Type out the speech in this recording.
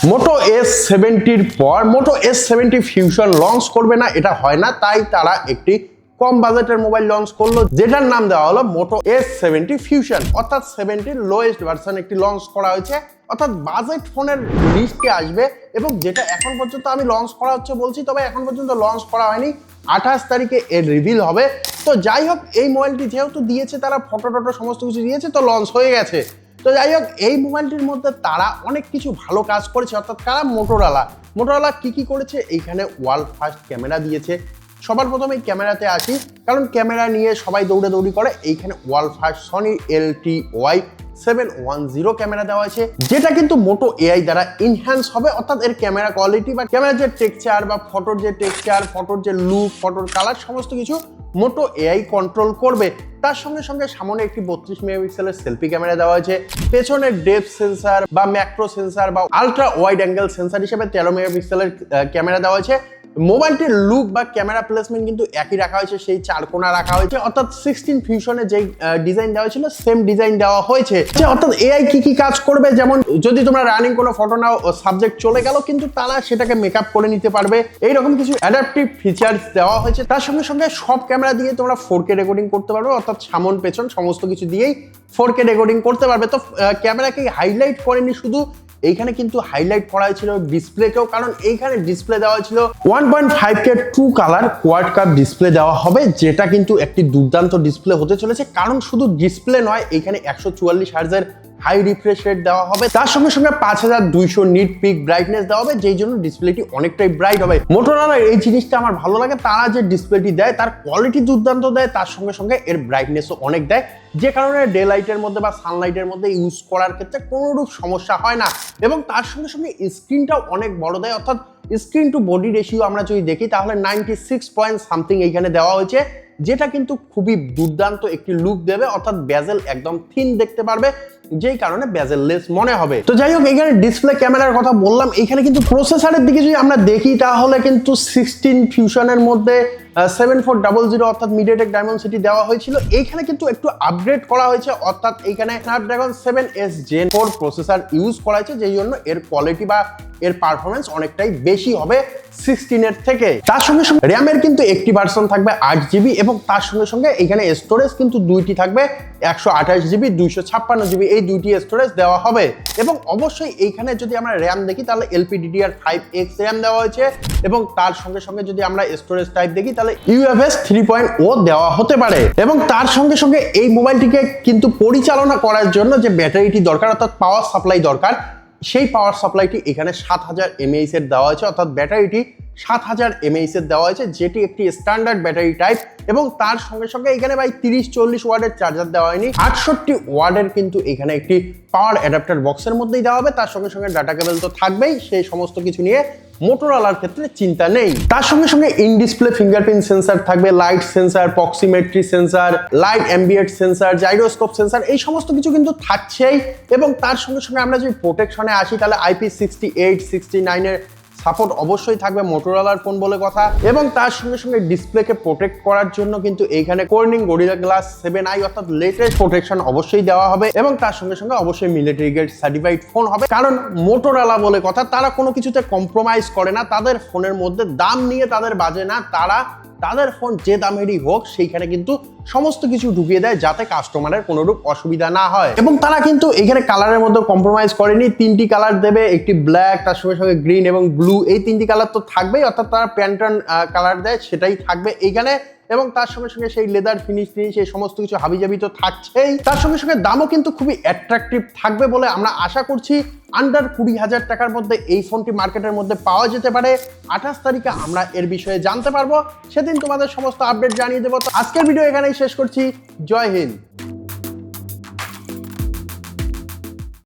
মোটো S70 পর মোটো S70 fusion launch করবে না, এটা হয় না। তাই তারা একটি কম বাজেটের মোবাইল লঞ্চ করলো, যেটার নাম দেওয়া হলো মোটো S70 ফিউশন, অর্থাৎ 70 লোয়েস্ট ভার্সন একটি লঞ্চ করা হয়েছে, অর্থাৎ বাজেট ফোনের লিস্টে আসবে। এবং যেটা এখন পর্যন্ত আমি লঞ্চ করা হচ্ছে বলছি, তবে এখন পর্যন্ত লঞ্চ করা হয়নি। 28 তারিখে এর রিভিল হবে। তো যাই হোক, এই মোবাইলটি যেহেতু দিয়েছে, তারা ফটো টটো সমস্ত কিছু দিয়েছে, তো লঞ্চ হয়ে গেছে। তো যাই হোক, এই মোবাইলটির মধ্যে তারা অনেক কিছু ভালো কাজ করেছে, অর্থাৎ তারা মোটোরোলা কি করেছে, এইখানে ওয়ার্ল্ড ফার্স্ট ক্যামেরা দিয়েছে। সবার প্রথমে এই ক্যামেরাতে আসি, কারণ ক্যামেরা নিয়ে সবাই দৌড়াদৌড়ি করে। এইখানে world first Sony LTY710 camera দেওয়া আছে, যেটা কিন্তু মোটো AI দ্বারা ইনহ্যান্স হবে, অর্থাৎ এর ক্যামেরা কোয়ালিটি বা ক্যামেরার যে টেক্সচার বা ফটোর যে টেক্সচার, ফটোর যে লুক, ফটোর কালার, সমস্ত কিছু মোটো AI কন্ট্রোল করবে। তার সঙ্গে সঙ্গে সামনে একটি 32 মেগাপিক্সেলের সেলফি ক্যামেরা দেওয়া হয়েছে, পেছনে ডেপথ সেন্সার বা ম্যাক্রো সেন্সার বা আলট্রা ওয়াইড অ্যাঙ্গেল সেন্সার হিসেবে 13 মেগাপিক্সেলের ক্যামেরা দেওয়া হয়েছে। মোবাইলটির লুক বা ক্যামেরা প্লেসমেন্ট কিন্তু একই রাখা হয়েছে, সেই চারকোনা রাখা হয়েছে, অর্থাৎ 16 ফিউশনে যে ডিজাইন দেওয়া হয়েছিল সেম ডিজাইন দেওয়া হয়েছে। অর্থাৎ AI কি কাজ করবে, যেমন যদি তোমরা রানিং কোনো ফটো নাও, সাবজেক্ট চলে গেল, কিন্তু তারা সেটাকে মেকআপ করে নিতে পারবে, এইরকম কিছু অ্যাডাপটিভ ফিচার্স দেওয়া হয়েছে। তার সঙ্গে সঙ্গে সব ক্যামেরা দিয়ে তোমরা 4K রেকর্ডিং করতে পারবে, অর্থাৎ সামন পেছন সমস্ত কিছু দিয়েই 4K রেকর্ডিং করতে পারবে। তো ক্যামেরাকে হাইলাইট করেনি শুধু, এইখানে কিন্তু হাইলাইট করা হয়েছিল ডিসপ্লেকেও, কারণ এইখানে ডিসপ্লে দেওয়া হয়েছিল 1.5K true colour quad cup display দেওয়া হবে, যেটা কিন্তু একটি দুর্দান্ত ডিসপ্লে হতে চলেছে। কারণ শুধু ডিসপ্লে নয়, এইখানে 144 হার্জের হাই রিফ্রেশ রেট দেওয়া হবে, তার সঙ্গে সঙ্গে 5200 নিট পিক ব্রাইটনেস দেওয়া হবে, যেই জন্য ডিসপ্লেটি অনেকটাই ব্রাইট হবে। মোটোরোলার এই জিনিসটা আমার ভালো লাগে, তারা যে ডিসপ্লেটি দেয় তার কোয়ালিটি দুর্দান্ত দেয়, তার সঙ্গে সঙ্গে এর ব্রাইটনেসও অনেক দেয়, যে কারণে ডে লাইটের মধ্যে বা সানলাইটের মধ্যে ইউজ করার ক্ষেত্রে কোনোরূপ সমস্যা হয় না। এবং তার সঙ্গে সঙ্গে স্ক্রিনটাও অনেক বড় দেয়, অর্থাৎ স্ক্রিন টু বডি রেশিও আমরা যদি দেখি তাহলে 96 পয়েন্ট সামথিং এইখানে দেওয়া হয়েছে, যেটা কিন্তু খুবই দুর্দান্ত একটি লুক দেবে, অর্থাৎ বেজেল একদম থিন দেখতে পারবে, যেই কারণে বেজেল লেস মনে হবে। তো যাই হোক, এখানে ডিসপ্লে ক্যামেরার কথা বললাম। এখানে কিন্তু প্রসেসরের দিকে যদি আমরা দেখি তাহলে কিন্তু 16 ফিউশনের মধ্যে 7400 অর্থাৎ মিডিয়াটেক ডায়মন্ডসিটি দেওয়া হয়েছিল, এইখানে কিন্তু একটু আপগ্রেড করা হয়েছে, অর্থাৎ এইখানে Snapdragon 7S Gen 4 processor use করা হয়েছে, যেই জন্য এর কোয়ালিটি বা এর পারফরমেন্স অনেকটাই বেশি হবে 16 এর থেকে। তার সঙ্গে সঙ্গে র্যামের কিন্তু একটি ভার্সন থাকবে 8GB, এবং তার সঙ্গে সঙ্গে এখানে স্টোরেজ কিন্তু দুইটি থাকবে, 128GB 256GB, এই দুইটি স্টোরেজ দেওয়া হবে। এবং অবশ্যই এইখানে যদি আমরা র্যাম দেখি তাহলে LPDDR5X র্যাম দেওয়া হয়েছে, এবং তার সঙ্গে সঙ্গে যদি আমরা স্টোরেজ টাইপ দেখি তাহলে UFS 3.0 দেওয়া হতে পারে। এবং তার সঙ্গে সঙ্গে এই মোবাইলটিকে কিন্তু পরিচালনা করার জন্য যে ব্যাটারিটি দরকার, অর্থাৎ পাওয়ার সাপ্লাই দরকার, সেই পাওয়ার সাপ্লাইটি এখানে 7000 mAh এর দেওয়া হয়েছে, অর্থাৎ ব্যাটারিটি 7000 mAh এর দেওয়া হয়েছে, যেটি একটি স্ট্যান্ডার্ড ব্যাটারি টাইপ। এবং তার সঙ্গে সঙ্গে এখানে ভাই 30-40 ওয়াটের চার্জার দেওয়া হয়নি, 68 ওয়াটের কিন্তু এখানে একটি পাওয়ার অ্যাডাপ্টার বক্সের মধ্যেই দেওয়া হবে। তার সঙ্গে সঙ্গে ডাটা কেবল তো থাকবেই, সেই সমস্ত কিছু নিয়ে মোটোরোলার ক্ষেত্রে চিন্তা নেই। তার সঙ্গে সঙ্গে ইন ডিসপ্লে ফিঙ্গারপ্রিন্ট সেন্সার থাকবে, light sensor, proximity sensor, light ambient sensor, gyroscope sensor, এই সমস্ত কিছু কিন্তু থাকছেই। এবং তার সঙ্গে সঙ্গে আমরা যদি প্রোটেকশনে আসি তাহলে IP68, 69 এর সাপোর্ট অবশ্যই থাকবে মোটোরোলার ফোন বলে কথা। এবং তার সঙ্গে সঙ্গে ডিসপ্লেকে প্রোটেক্ট করার জন্য কিন্তু এইখানে কর্নিং গরিলা গ্লাস 7i অর্থাৎ লেটেস্ট প্রোটেকশন অবশ্যই দেওয়া হবে। এবং তার সঙ্গে সঙ্গে অবশ্যই মিলিটারি গ্রেড সার্টিফাইড ফোন হবে, কারণ মোটোরোলা বলে কথা, তারা কোনো কিছুতে কম্প্রোমাইজ করে না। তাদের ফোনের মধ্যে দাম নিয়ে তাদের বাজে না, তাদের ফোন যে দামেরই হোক সেইখানে কিন্তু সমস্ত কিছু ঢুকিয়ে দেয়, যাতে কাস্টমারের কোনোরূপ অসুবিধা না হয়। এবং তারা কিন্তু এখানে কালারের মধ্যে কম্প্রোমাইজ করেনি, 3টি কালার দেবে, একটি ব্ল্যাক, তার সঙ্গে সঙ্গে গ্রিন এবং ব্লু, এই 3টি কালার তো থাকবেই, অর্থাৎ তারা প্যান্টন কালার দেয় সেটাই থাকবে এইখানে। এবং তার সঙ্গে সঙ্গে সেই লেদার ফিনিশ এই সমস্ত কিছু হাবিজাবি তো থাকছেই। তার সঙ্গে সঙ্গে দামও কিন্তু খুবই অ্যাট্রাকটিভ থাকবে বলে আমরা আশা করছি। আন্ডার 20,000 টাকার মধ্যে এই ফোনটি মার্কেটের মধ্যে পাওয়া যেতে পারে। 28 তারিখে আমরা এর বিষয়ে জানতে পারবো, সেদিন তোমাদের সমস্ত আপডেট জানিয়ে দেবো। তো আজকের ভিডিও এখানেই শেষ করছি। জয় হিন্দ।